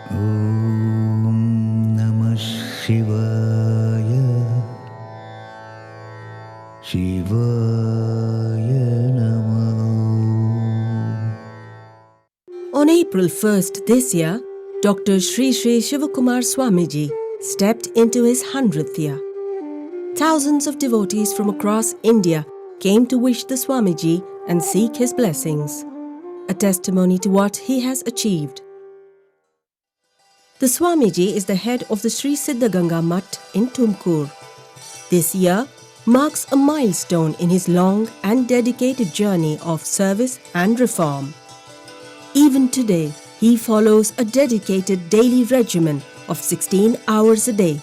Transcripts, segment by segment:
Om Namah Shivaya. Shivaya Namah. On April 1st this year, Dr. Sri Sri Shivakumar Swamiji stepped into his 100th year. Thousands of devotees from across India came to wish the Swamiji and seek his blessings, a testimony to what he has achieved. The Swamiji is the head of the Sri Siddhaganga Mutt in Tumkur. This year marks a milestone in his long and dedicated journey of service and reform. Even today, he follows a dedicated daily regimen of 16 hours a day,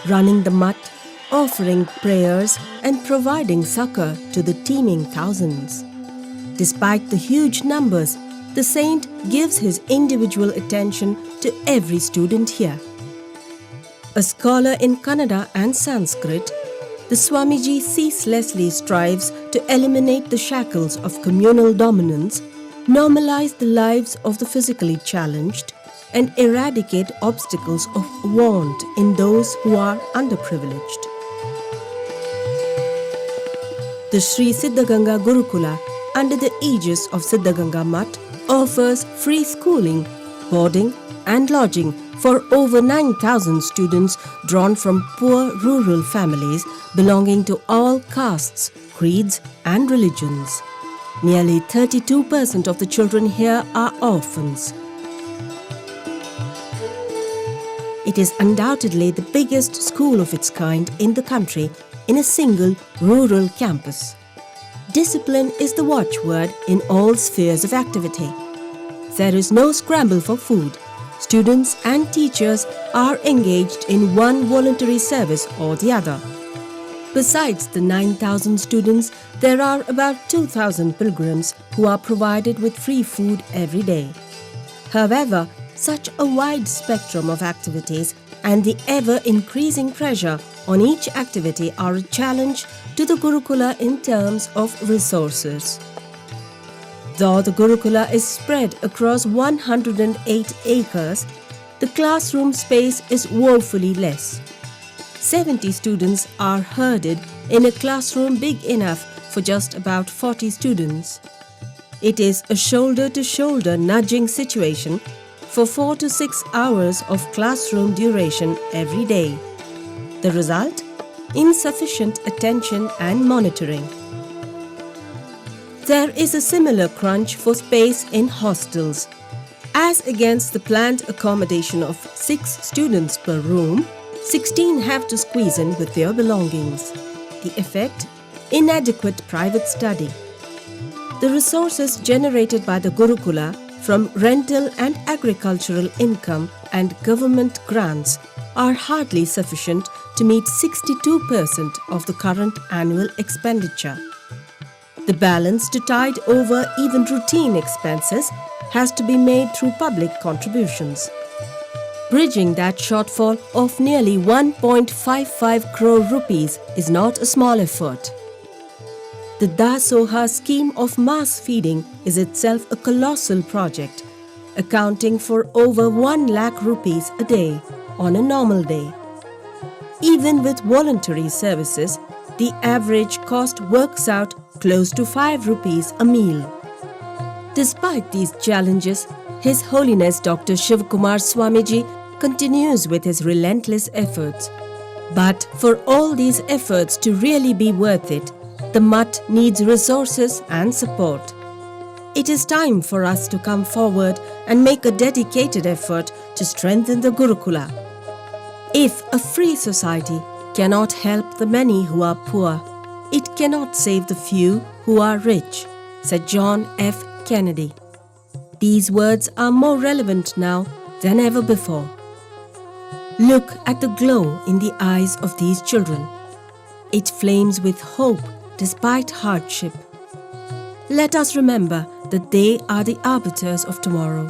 running the mutt, offering prayers and providing succor to the teeming thousands. Despite the huge numbers, the saint gives his individual attention to every student here. A scholar in Kannada and Sanskrit, the Swamiji ceaselessly strives to eliminate the shackles of communal dominance, normalize the lives of the physically challenged, and eradicate obstacles of want in those who are underprivileged. The Sri Siddhaganga Gurukula, under the aegis of Siddhaganga Mutt, offers free schooling, boarding and lodging for over 9,000 students drawn from poor rural families belonging to all castes, creeds and religions. Nearly 32% of the children here are orphans. It is undoubtedly the biggest school of its kind in the country in a single rural campus. Discipline is the watchword in all spheres of activity. There is no scramble for food. Students and teachers are engaged in one voluntary service or the other. Besides the 9,000 students, there are about 2,000 pilgrims who are provided with free food every day. However, such a wide spectrum of activities and the ever-increasing pressure on each activity are a challenge to the Gurukula in terms of resources. Though the Gurukula is spread across 108 acres, the classroom space is woefully less. 70 students are herded in a classroom big enough for just about 40 students. It is a shoulder-to-shoulder nudging situation for 4 to 6 hours of classroom duration every day. The result? Insufficient attention and monitoring. There is a similar crunch for space in hostels. As against the planned accommodation of 6 students per room, 16 have to squeeze in with their belongings. The effect? Inadequate private study. The resources generated by the Gurukula from rental and agricultural income and government grants are hardly sufficient to meet 62% of the current annual expenditure. The balance to tide over even routine expenses has to be made through public contributions. Bridging that shortfall of nearly 1.55 crore rupees is not a small effort. The Dasoha scheme of mass feeding is itself a colossal project, accounting for over 1 lakh rupees a day on a normal day. Even with voluntary services, the average cost works out close to 5 rupees a meal. Despite these challenges, His Holiness Dr. Shivakumar Swamiji continues with his relentless efforts. But for all these efforts to really be worth it, the mutt needs resources and support. It is time for us to come forward and make a dedicated effort to strengthen the Gurukula. If a free society cannot help the many who are poor, it cannot save the few who are rich, said John F. Kennedy. These words are more relevant now than ever before. Look at the glow in the eyes of these children. It flames with hope despite hardship. Let us remember that they are the arbiters of tomorrow.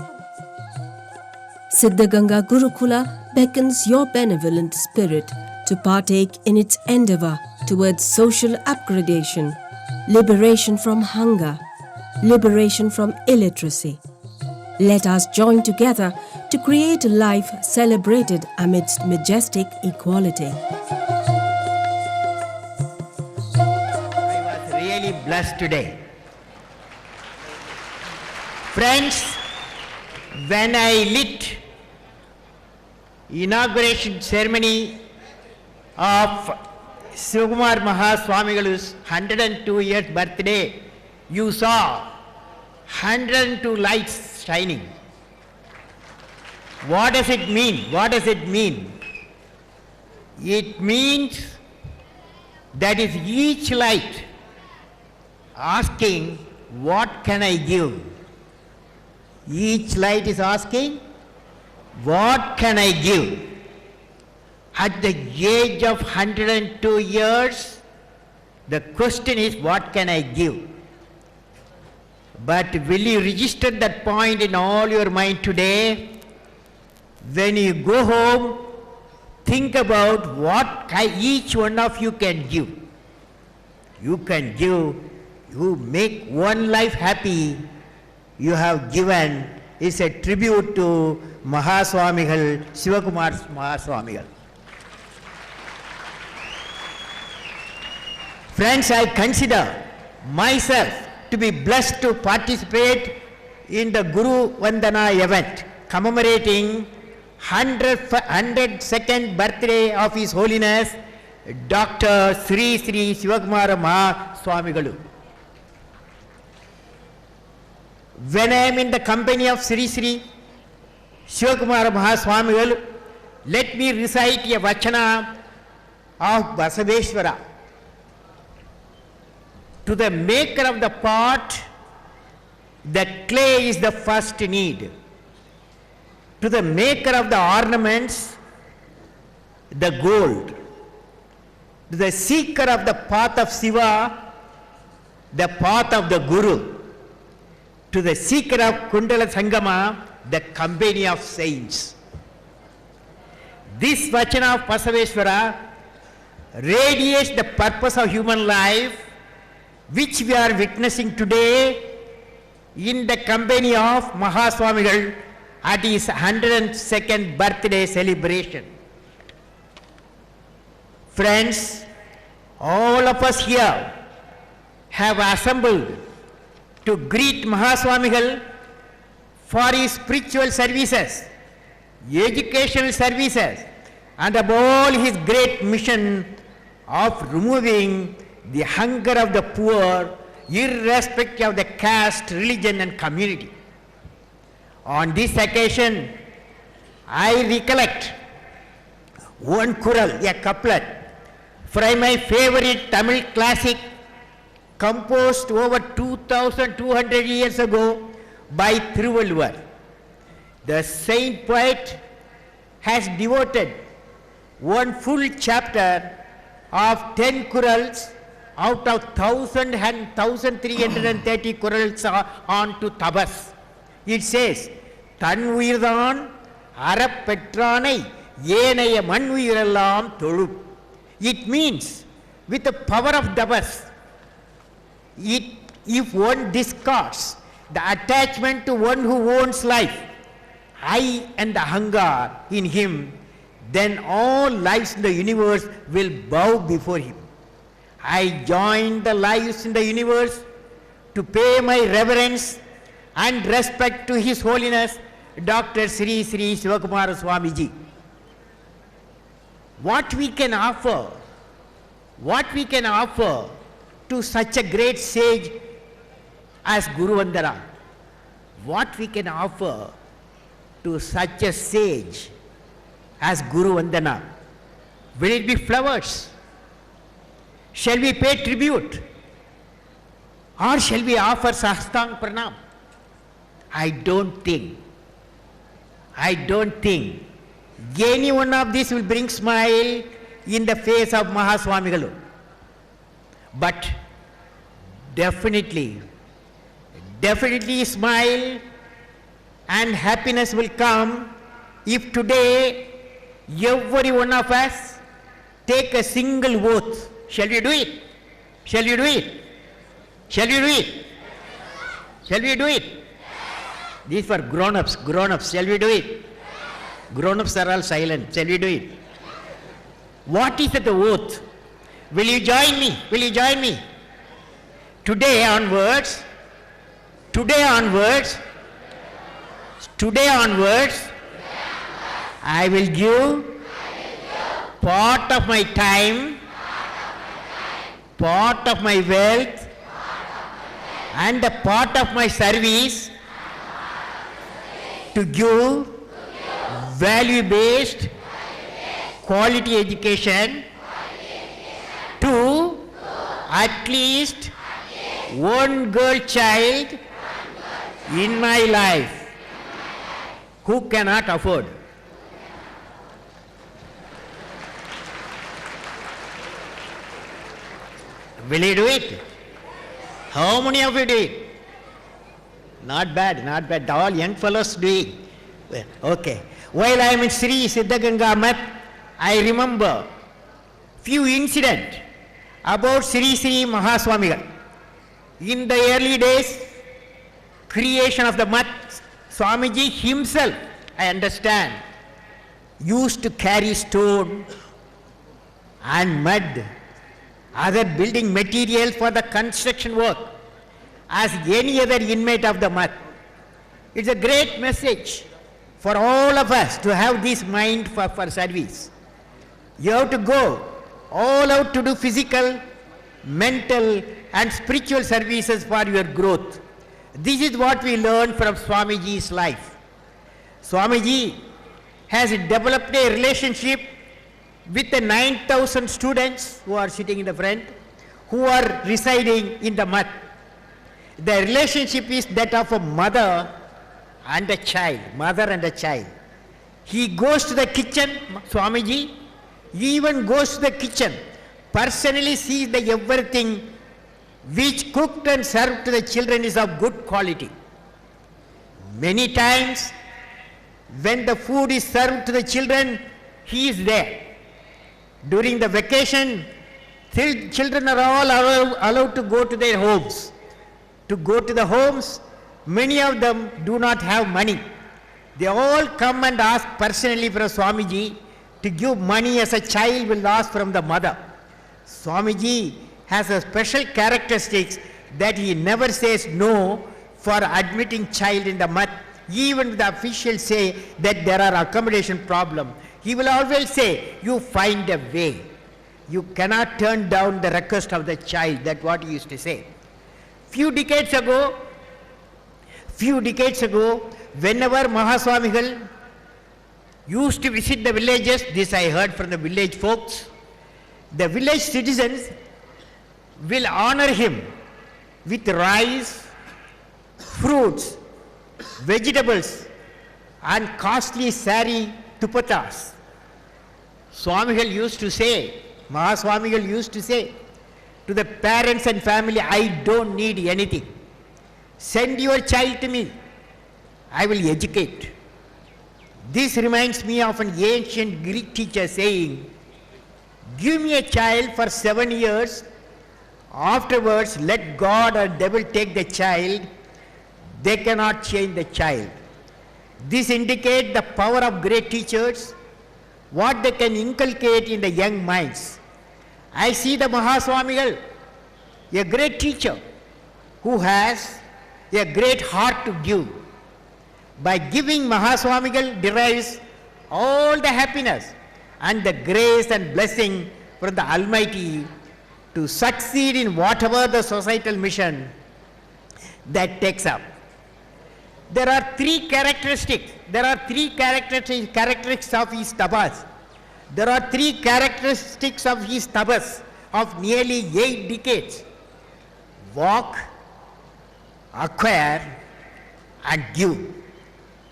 Siddhaganga Gurukula beckons your benevolent spirit to partake in its endeavor towards social upgradation, liberation from hunger, liberation from illiteracy. Let us join together to create a life celebrated amidst majestic equality. I was really blessed today. Friends, when I lit inauguration ceremony of Sivakumar Mahaswamigalu's 102 years birthday, you saw 102 lights shining. What does it mean? What does it mean? It means that is each light asking, what can I give? Each light is asking, what can I give? At the age of 102 years, the question is, what can I give? But will you register that point in all your mind today? When you go home, think about what each one of you can give. You can give, you make one life happy, you have given. It's a tribute to Mahaswamigal, Sivakumar Mahaswamigal. Friends, I consider myself to be blessed to participate in the Guru Vandana event commemorating 102nd birthday of His Holiness Dr. Sri Sri Sivakumar Mahaswamigalu. When I am in the company of Sri Sri Sivakumar Mahaswamigalu, let me recite a vachana of Basaveshwara. To the maker of the pot, the clay is the first need. To the maker of the ornaments, the gold. To the seeker of the path of Siva, the path of the Guru. To the seeker of Kundala Sangama, the company of saints. This vachana of Basaveshwara radiates the purpose of human life, which we are witnessing today in the company of Mahaswamigal at his 102nd birthday celebration. Friends, all of us here have assembled to greet Mahaswamigal for his spiritual services, educational services, and above all his great mission of removing the hunger of the poor, irrespective of the caste, religion, and community. On this occasion, I recollect one kural, a couplet, from my favorite Tamil classic, composed over 2,200 years ago by Thiruvalluvar. The saint poet has devoted one full chapter of 10 kurals out of 1,000 and 1,330 kurals on to Tabas. It says, Tan uyirthan arapetranai yenaya man uyirellam tholu. It means, with the power of Tabas, if one discards the attachment to one who owns life, I and the hunger in him, then all lives in the universe will bow before him. I join the lives in the universe to pay my reverence and respect to His Holiness Dr. Sri Sri Sivakumar Swamiji. What we can offer to such a great sage as Guru Vandana, what we can offer to such a sage as Guru Vandana, will it be flowers? Shall we pay tribute? Or shall we offer Sahastang Pranam? I don't think any one of these will bring smile in the face of Mahaswamigalu. But definitely smile and happiness will come if today every one of us take a single oath. Shall we do it? Shall we do it? Shall we do it? Shall we do it? These for grown-ups. Shall we do it? Grown-ups are all silent. Shall we do it? What is the oath? Will you join me? Will you join me? Today onwards, I will give part of my time, part of my wealth, and a part of my service to give value-based quality education to at least one girl child in my life who cannot afford. Will you do it? How many of you do it? Not bad, not bad. All young fellows do it. Okay. While I am in Sri Siddhaganga Math, I remember few incidents about Sri Sri Mahaswamigal. In the early days, creation of the Math, Swamiji himself, I understand, used to carry stone and mud, other building material for the construction work as any other inmate of the Math. It's a great message for all of us to have this mind for service. You have to go all out to do physical, mental and spiritual services for your growth. This is what we learn from Swamiji's life. Swamiji has developed a relationship with the 9,000 students who are sitting in the front, who are residing in the Math. The relationship is that of a mother and a child, mother and a child. He goes to the kitchen, Swamiji, he even goes to the kitchen, personally sees that everything which cooked and served to the children is of good quality. Many times, when the food is served to the children, he is there. During the vacation, children are all allowed to go to their homes. To go to the homes, many of them do not have money. They all come and ask personally for Swamiji to give money as a child will ask from the mother. Swamiji has a special characteristics that he never says no for admitting child in the Math. Even the officials say that there are accommodation problem. He will always say, you find a way. You cannot turn down the request of the child. That's what he used to say. Few decades ago, whenever Mahaswamigal used to visit the villages, this I heard from the village folks, the village citizens will honor him with rice, fruits, vegetables and costly sari dupatas. Swamigal used to say, Mahaswamigal used to say to the parents and family, I don't need anything. Send your child to me. I will educate. This reminds me of an ancient Greek teacher saying, give me a child for 7 years. Afterwards, let God or devil take the child. They cannot change the child. This indicates the power of great teachers, what they can inculcate in the young minds. I see the Mahaswamigal, a great teacher who has a great heart to give. By giving, Mahaswamigal derives all the happiness and the grace and blessing from the Almighty to succeed in whatever the societal mission that takes up. There are three characteristics. Characteristics of his tapas. There are three characteristics of his tapas of nearly 8 decades. Walk, acquire, and give.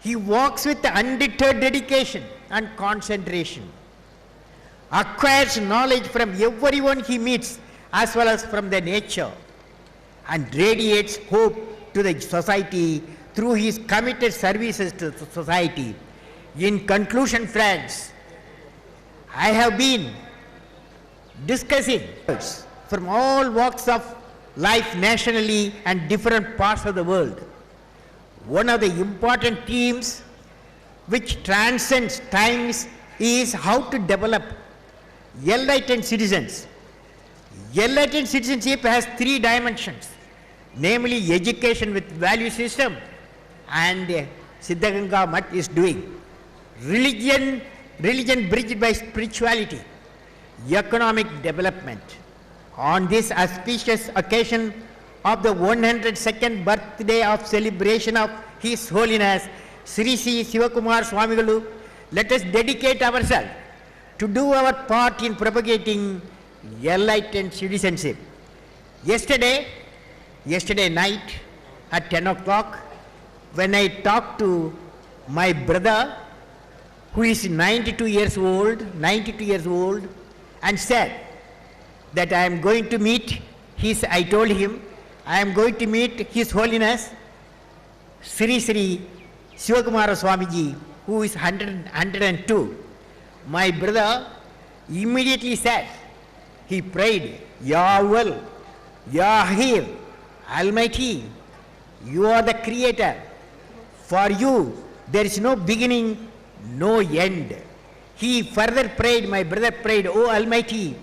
He walks with undeterred dedication and concentration. Acquires knowledge from everyone he meets as well as from the nature, and radiates hope to the society through his committed services to the society. In conclusion, friends, I have been discussing from all walks of life nationally and different parts of the world. One of the important themes which transcends times is how to develop enlightened citizens. Enlightened citizenship has three dimensions, namely education with value system, and Siddhaganga Mutt is doing. Religion bridged by spirituality, economic development. On this auspicious occasion of the 102nd birthday of celebration of His Holiness Sri Sri Sivakumar Swamigalu, let us dedicate ourselves to do our part in propagating enlightened citizenship. Yesterday night at 10 o'clock, when I talked to my brother who is 92 years old, and said that I am going to meet I told him, I am going to meet His Holiness Sri Sri Sivakumara Swamiji, who is 102. My brother immediately said, he prayed, Ya Awwal, Ya Akhir, Almighty, you are the creator. For you, there is no beginning, no end. He further prayed, my brother prayed, O Almighty,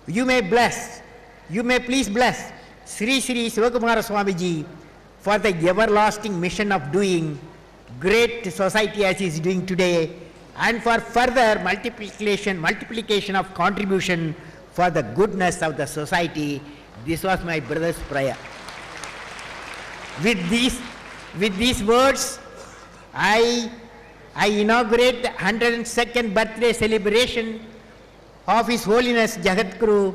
you may please bless Sri Sri Sivakumara Swamiji for the everlasting mission of doing great society as he is doing today, and for further multiplication of contribution for the goodness of the society. This was my brother's prayer. With these words, I inaugurate the 102nd birthday celebration of His Holiness Jagadguru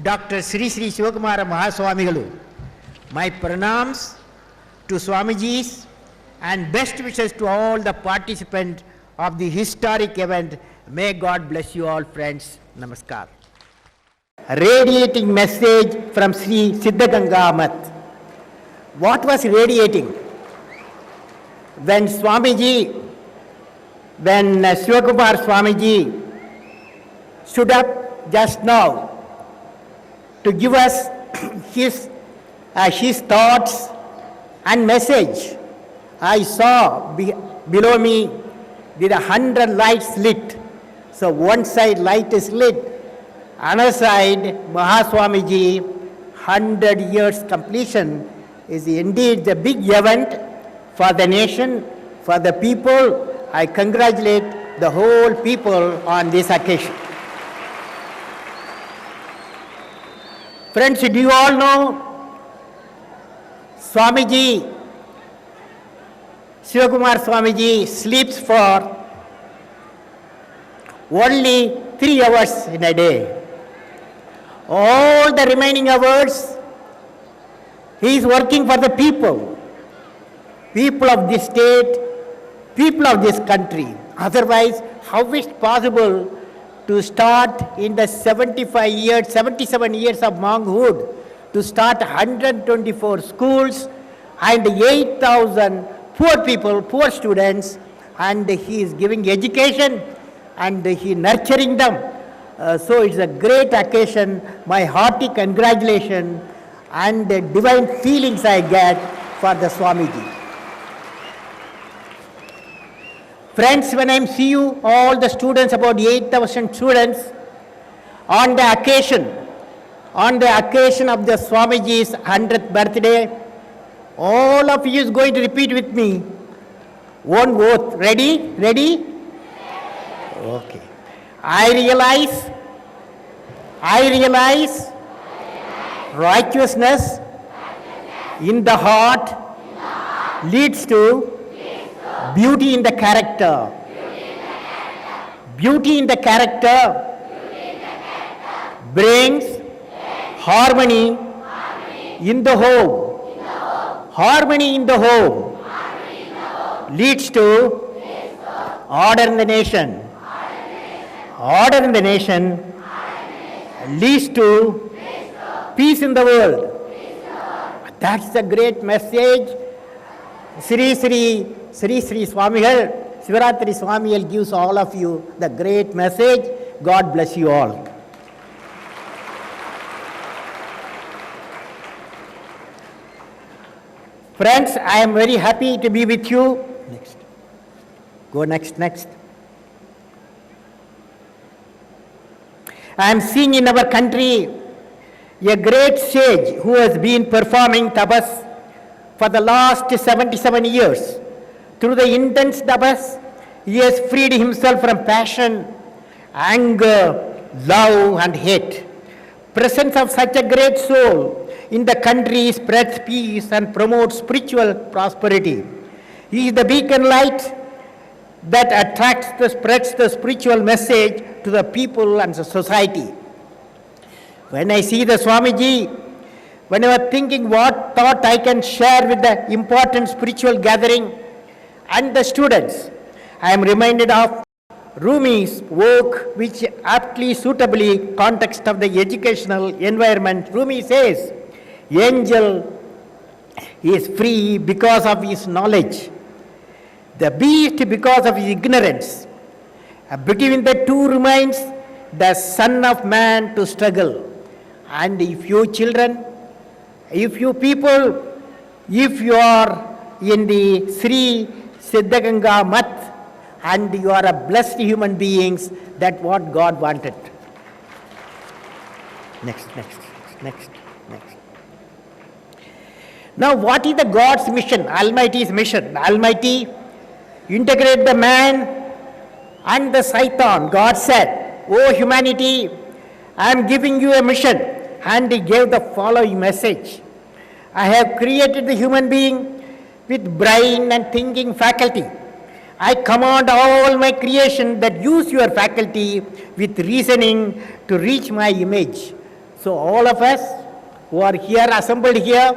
Dr. Sri Sri Sivakumara Mahaswamigalu. My pranams to Swamijis and best wishes to all the participants of the historic event. May God bless you all, friends. Namaskar. Radiating message from Sri Siddhaganga Mutt. What was radiating? When Sivakumar Swamiji stood up just now to give us his thoughts and message, I saw below me there are 100 lights lit. So one side light is lit, another side Mahaswamiji 100 years completion is indeed the big event for the nation, for the people. I congratulate the whole people on this occasion. Friends, do you all know Swamiji, Sivakumar Swamiji sleeps for only 3 hours in a day. All the remaining hours, he is working for the people of this state, people of this country. Otherwise, how is it possible to start in the 77 years of monkhood, to start 124 schools and 8,000 poor people, poor students, and he is giving education and he nurturing them. So it's a great occasion. My hearty congratulations and divine feelings I get for the Swamiji. Friends, when I see you, all the students, about 8,000 students, on the occasion of the Swamiji's 100th birthday, all of you is going to repeat with me one oath. Ready? Okay. I realize righteousness in the heart leads to beauty in the character. Beauty in the character brings harmony in the home. Harmony in the home leads to order in the nation. Order in the nation leads to peace in the world. That's the great message. Sri Sri Swamigal, Sivaratri Swamigal gives all of you the great message. God bless you all. Friends, I am very happy to be with you. Next. Go next. I am seeing in our country a great sage who has been performing tapas for the last 77 years. Through the intense tapas, he has freed himself from passion, anger, love and hate. Presence of such a great soul in the country spreads peace and promotes spiritual prosperity. He is the beacon light that spreads the spiritual message to the people and the society. When I see the Swamiji, when I was thinking what thought I can share with the important spiritual gathering and the students, I am reminded of Rumi's work, which aptly suitably context of the educational environment. Rumi says, angel is free because of his knowledge, the beast because of his ignorance. Between the two remains the Son of Man to struggle. And if you children, if you people, if you are in the Sri Siddhaganga Mat, and you are a blessed human beings, that's what God wanted. Next. Now what is the God's mission, Almighty's mission? Almighty integrate the man and the Satan. God said, "Oh humanity, I am giving you a mission," and he gave the following message. I have created the human being with brain and thinking faculty. I command all my creation that use your faculty with reasoning to reach my image. So all of us who are here, assembled here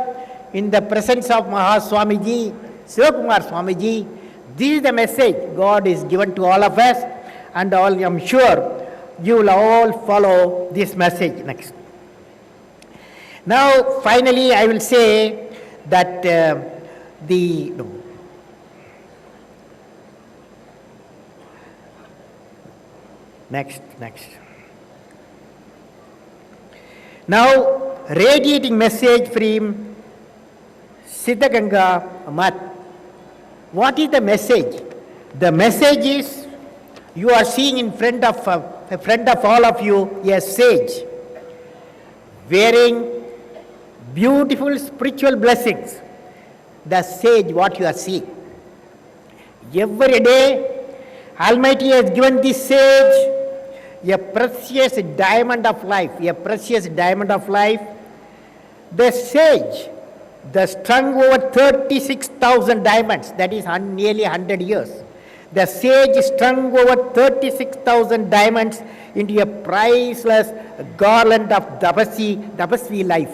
in the presence of Mahaswamiji, Sivakumar Swamiji, this is the message God is given to all of us, and all, I am sure you will all follow this message. Next. Now finally I will say that Next. Now, radiating message from Siddhaganga Mat. What is the message? The message is, you are seeing in front of all of you a sage wearing beautiful spiritual blessings. The sage, what you are seeing. Every day, Almighty has given this sage a precious diamond of life, The sage, the strung over 36,000 diamonds, that is nearly 100 years. The sage strung over 36,000 diamonds into a priceless garland of Tapasvi life.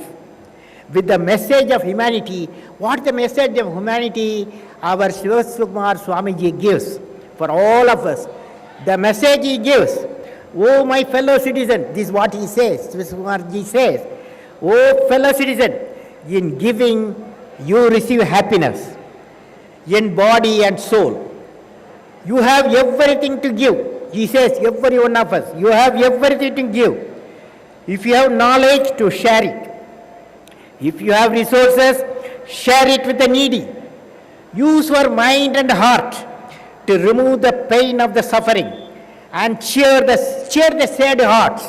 With the message of humanity, what the message of humanity our Sivakumar Swamiji gives for all of us. The message he gives, "Oh my fellow citizen," this is what he says, Sivakumarji says, "Oh fellow citizen, in giving you receive happiness, in body and soul. You have everything to give." He says, every one of us, you have everything to give. If you have knowledge, to share it. If you have resources, share it with the needy. Use your mind and heart to remove the pain of the suffering and cheer the sad hearts.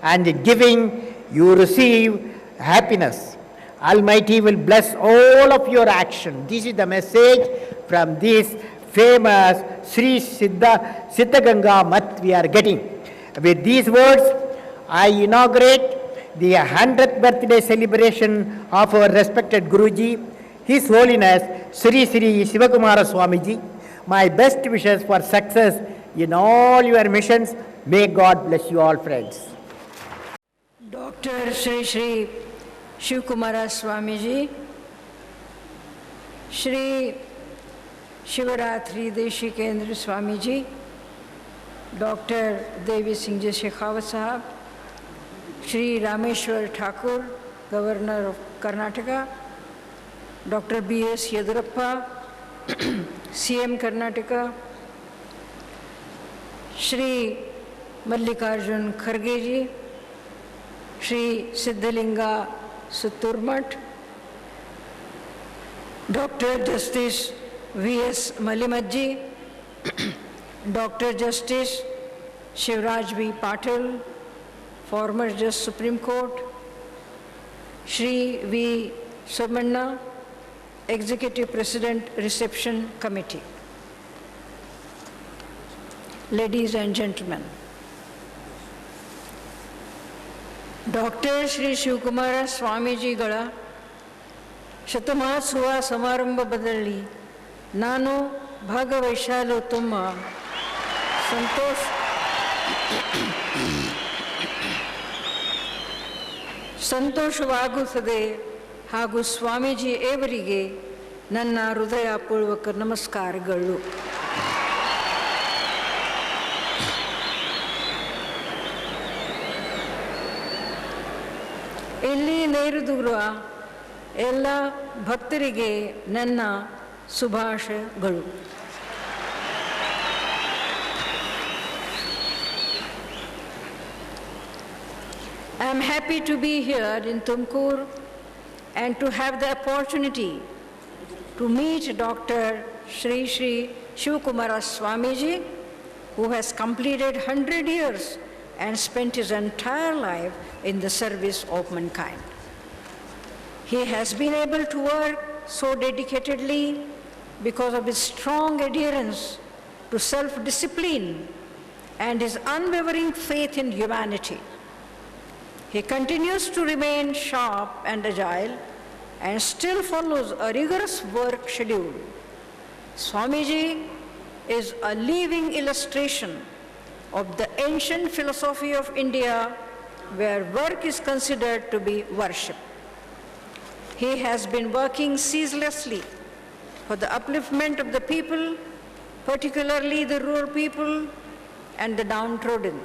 And in giving, you receive happiness. Almighty will bless all of your action. This is the message from this famous Sri Siddhaganga Mat we are getting. With these words, I inaugurate the 100th birthday celebration of our respected Guruji, His Holiness Sri Sivakumara Swamiji. My best wishes for success in all your missions. May God bless you all, friends. Dr. Sri Shivakumara Swamiji, Sri Shivaratri Deshikendra Swamiji, Dr. Devi Singh Ji Shekhawat Sahab, Sri Rameshwar Thakur, Governor of Karnataka, Dr. B.S. Yedurappa, CM Karnataka, Sri Mallikarjun Kharge Ji, Sri Siddhalinga Suturmat, Dr. Justice V.S. Malimadji, Dr. Justice Shivraj B. Patil, former Justice Supreme Court, Shri V. Somanna, Executive President, Reception Committee. Ladies and gentlemen, Dr. Shri Shivkumara ಸ್ವಾಮೀಜಿಗಳ ಶತಮಾನೋತ್ಸವ ಸಮಾರಂಭದಲ್ಲಿ ನಾನು ಭಾಗವಹಿಸಲು ತುಂಬ ಸಂತೋಷವಾಗುತ್ತದೆ ಹಾಗೂ ಸ್ವಾಮೀಜಿಯವರಿಗೆ ನನ್ನ ಹೃದಯಪೂರ್ವಕ ನಮಸ್ಕಾರಗಳು. ಇಲ್ಲಿ ನೇರಿರುವ ಎಲ್ಲ ಭಕ್ತರಿಗೆ ನನ್ನ ಶುಭಾಶಯಗಳು. I am happy to be here in Tumkur and to have the opportunity to meet Dr. Shri Shri Shivkumara Swamiji, who has completed 100 years and spent his entire life in the service of mankind. He has been able to work so dedicatedly because of his strong adherence to self-discipline and his unwavering faith in humanity. He continues to remain sharp and agile and still follows a rigorous work schedule. Swamiji is a living illustration of the ancient philosophy of India, where work is considered to be worship. He has been working ceaselessly for the upliftment of the people, particularly the rural people and the downtrodden.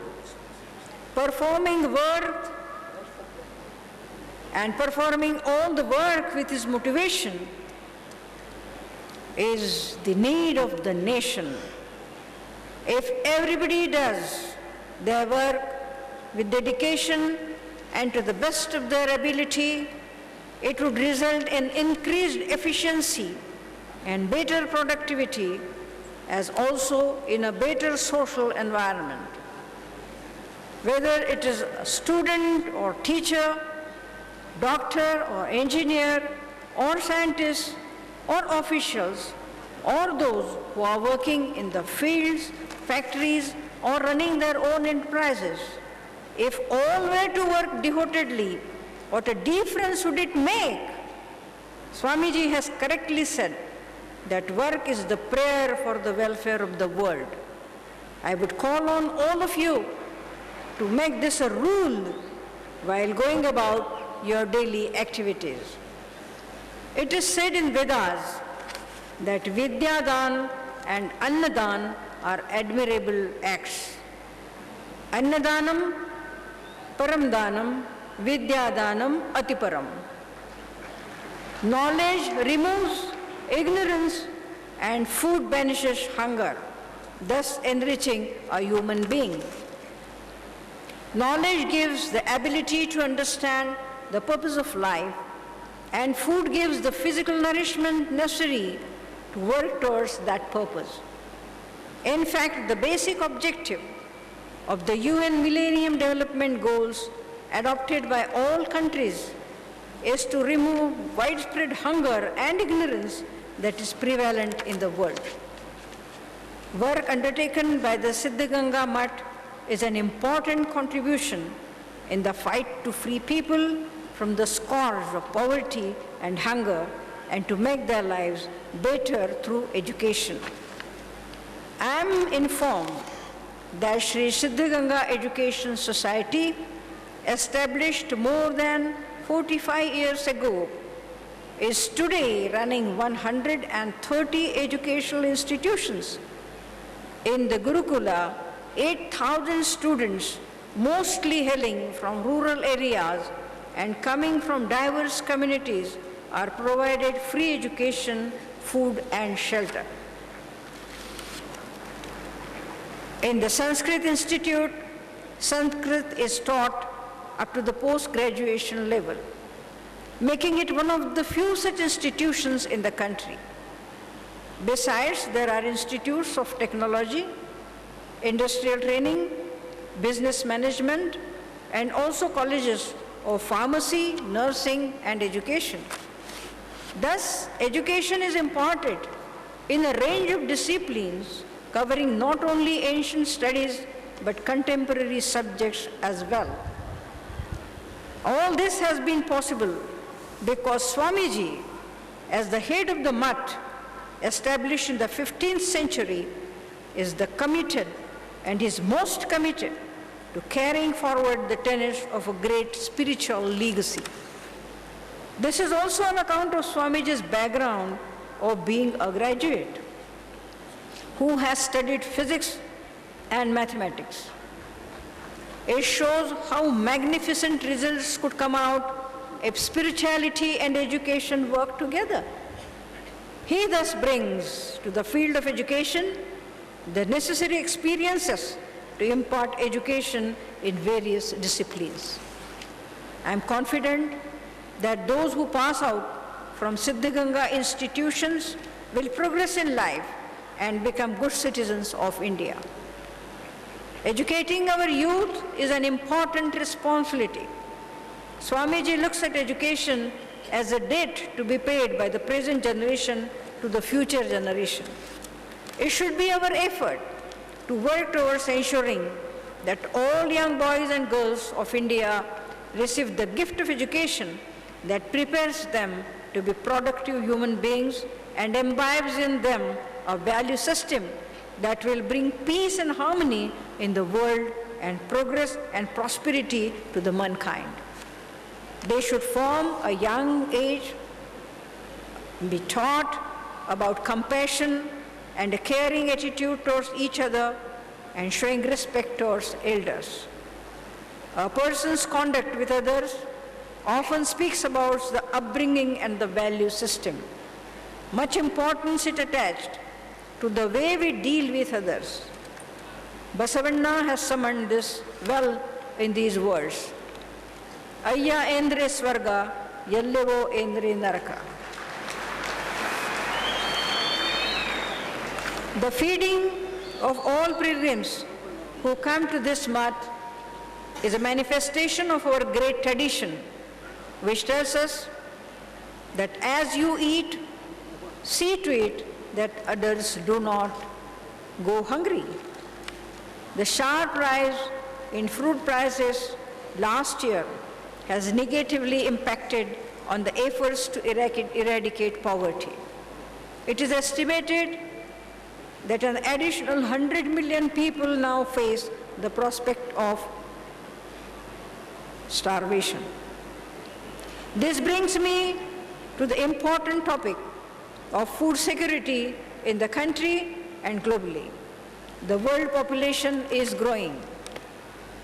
Performing all the work with his motivation is the need of the nation. If everybody does their work with dedication and to the best of their ability, it would result in increased efficiency and better productivity, as also in a better social environment. Whether it is a student or teacher, doctor or engineer or scientist or officials, or those who are working in the fields, factories, or running their own enterprises, if all were to work devotedly, what a difference would it make? Swamiji has correctly said that work is the prayer for the welfare of the world. I would call on all of you to make this a rule while going about your daily activities. It is said in Vedas that Vidyadan and Annadan are admirable acts. Annadanam Paramdanam Vidyadanam Atiparam. Knowledge removes ignorance and food banishes hunger, thus enriching a human being. Knowledge gives the ability to understand the purpose of life, and food gives the physical nourishment necessary to work towards that purpose. In fact, the basic objective of the UN Millennium Development Goals adopted by all countries is to remove widespread hunger and ignorance that is prevalent in the world. Work undertaken by the Siddhaganga Mutt is an important contribution in the fight to free people from the scourge of poverty and hunger and to make their lives better through education. I am informed that Sri Siddhaganga Education Society, established more than 45 years ago, is today running 130 educational institutions. In the Gurukula, 8,000 students, mostly hailing from rural areas and coming from diverse communities, are provided free education, food and shelter. In the Sanskrit Institute, Sanskrit is taught up to the post-graduation level, making it one of the few such institutions in the country. Besides, there are institutes of technology, industrial training, business management, and also colleges of pharmacy, nursing, and education. Thus, education is imparted in a range of disciplines covering not only ancient studies but contemporary subjects as well. All this has been possible because Swamiji, as the head of the Mutt, established in the 15th century, is the committed and is most committed to carrying forward the tenets of a great spiritual legacy. This is also on account of Swamiji's background of being a graduate who has studied physics and mathematics. It shows how magnificent results could come out if spirituality and education work together. He thus brings to the field of education the necessary experiences to impart education in various disciplines. I am confident that those who pass out from Siddhaganga institutions will progress in life and become good citizens of India. Educating our youth is an important responsibility. Swamiji looks at education as a debt to be paid by the present generation to the future generation. It should be our effort to work towards ensuring that all young boys and girls of India receive the gift of education that prepares them to be productive human beings and imbibes in them a value system that will bring peace and harmony in the world and progress and prosperity to the mankind. They should form a young age, be taught about compassion and a caring attitude towards each other and showing respect towards elders. A person's conduct with others often speaks about the upbringing and the value system. Much importance is attached to the way we deal with others. Basavanna has summoned this well in these words. Ayya endre swarga, yallevo endre naraka. The feeding of all pilgrims who come to this Mutt is a manifestation of our great tradition, which tells us that as you eat, see to it that others do not go hungry. The sharp rise in fruit prices last year has negatively impacted on the efforts to eradicate poverty. It is estimated that an additional 100 million people now face the prospect of starvation. This brings me to the important topic of food security in the country and globally. The world population is growing.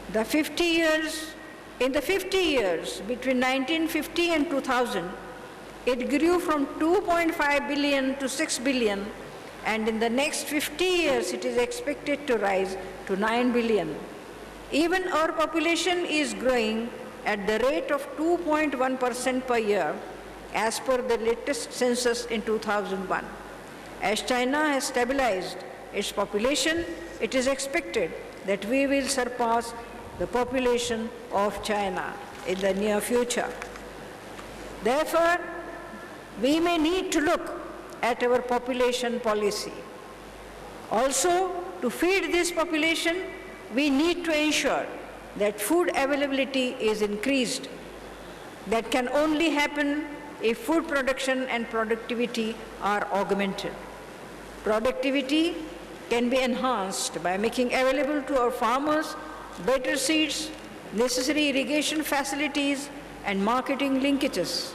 In the 50 years between 1950 and 2000, it grew from 2.5 billion to 6 billion, and in the next 50 years it is expected to rise to 9 billion. Even our population is growing at the rate of 2.1% per year as per the latest census in 2001. As China has stabilized its population, it is expected that we will surpass the population of China in the near future. Therefore, we may need to look at our population policy. Also, to feed this population, we need to ensure that food availability is increased. That can only happen if food production and productivity are augmented. Productivity can be enhanced by making available to our farmers better seeds, necessary irrigation facilities, and marketing linkages.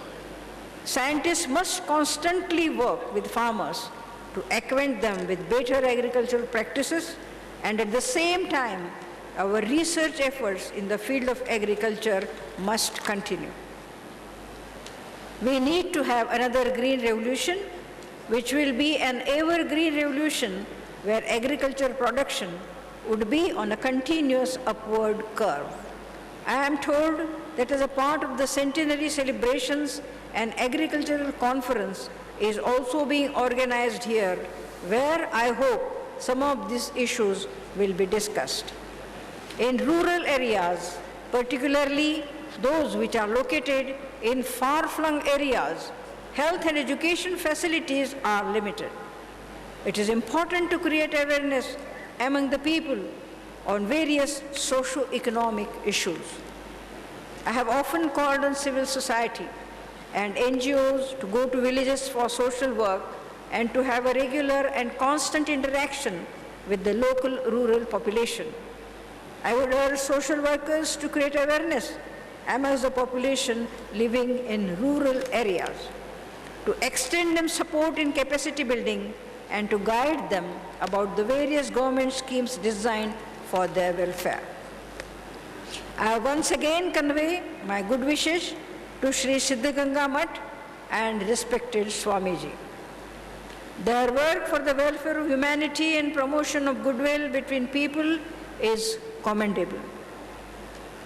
Scientists must constantly work with farmers to acquaint them with better agricultural practices, and at the same time, our research efforts in the field of agriculture must continue. We need to have another green revolution, which will be an evergreen revolution where agriculture production would be on a continuous upward curve. I am told that as a part of the centenary celebrations, an agricultural conference is also being organized here, where I hope some of these issues will be discussed. In rural areas, particularly those which are located in far-flung areas, health and education facilities are limited. It is important to create awareness among the people on various socio-economic issues. I have often called on civil society and NGOs to go to villages for social work and to have a regular and constant interaction with the local rural population. I would urge social workers to create awareness amongst the population living in rural areas, to extend them support in capacity building and to guide them about the various government schemes designed for their welfare. I once again convey my good wishes to Sri Siddhaganga Mutt and respected Swamiji. Their work for the welfare of humanity and promotion of goodwill between people is commendable.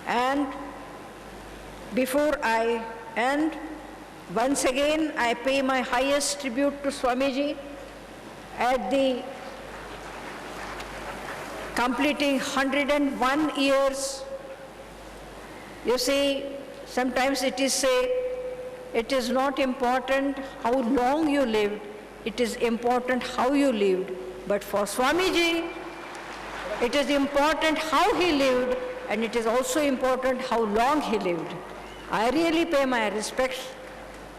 And before I end, once again I pay my highest tribute to Swamiji at the completing 101 years. You see, sometimes it is said, it is not important how long you lived, it is important how you lived. But for Swamiji, it is important how he lived, and it is also important how long he lived. I really pay my respects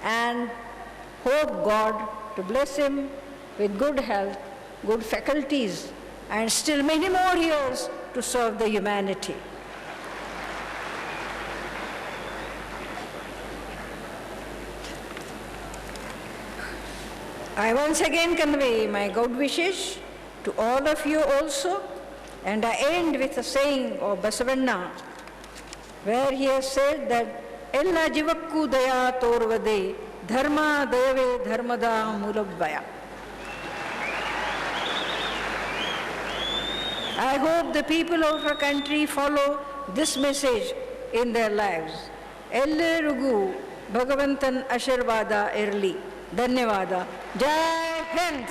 and hope God to bless him with good health, good faculties, and still many more years to serve the humanity. I once again convey my good wishes to all of you also, and I end with a saying of Basavanna, where he has said that Ella jivakku daya torvade, dharma dayave dharmada mulabvaya. I hope the people of our country follow this message in their lives. Ellerugu Bhagavantan Ashirvada Irli. Dhanyavada. Jai Hind.